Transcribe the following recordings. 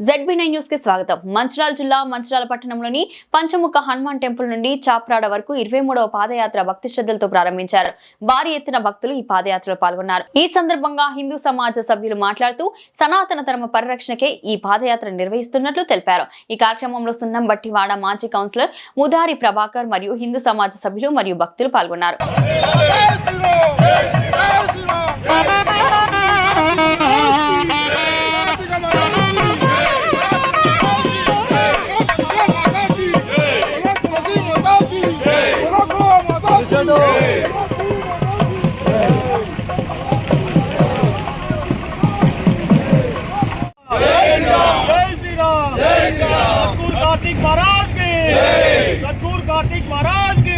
ZB9 news కి స్వాగతం. మంచిర్యాల జిల్లా మంచిర్యాల పట్టణంలోని పంచముఖ హనుమాన్ టెంపుల్ నుండి చాప్రాడ వరకు 23వ పాదయాత్ర భక్తి శ్రద్ధలతో ప్రారంభించారు. భారీ ఎత్తున భక్తులు ఈ పాదయాత్రలో పాల్గొన్నారు. ఈ సందర్భంగా హిందూ సమాజ సభ్యులు మాట్లాడుతూ సనాతన ధర్మ పరిరక్షణకే ఈ పాదయాత్ర నిర్వహిస్తున్నట్లు తెలిపారు. ఈ కార్యక్రమంలో సున్నంబట్టివాడ మాజీ కౌన్సిలర్ ముదారి ప్రభాకర్ మరియు హిందూ సమాజ సభ్యులు మరియు భక్తులు పాల్గొన్నారు. कार्तिक महाराज की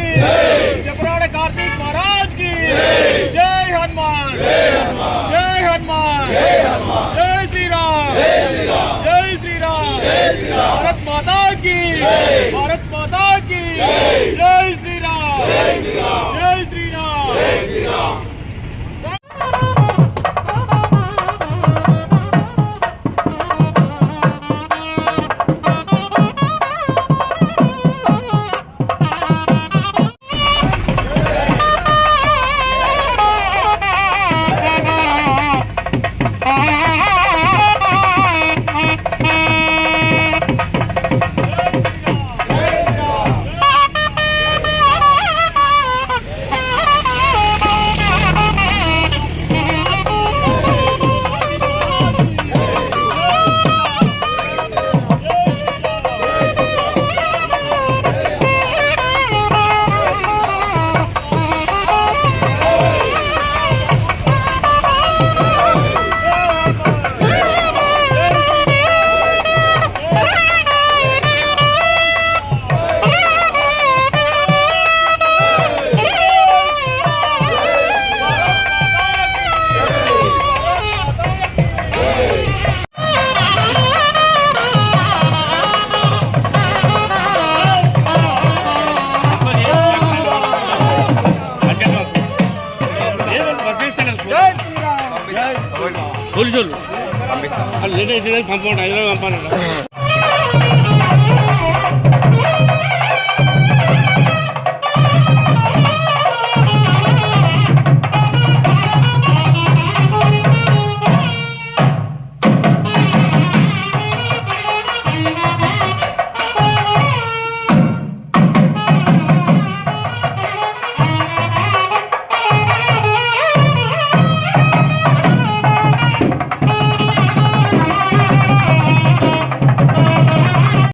चपराड़े कार्तिक महाराज की जय हनुमान जय हनुमान जय श्री राम जय श्री राम भारत माता की भारत माता की जय श्री राम जय श्री राम పోలీసు వాళ్ళు పంపించాలి. పంపండి, హైదరాబాద్ పంపాలి.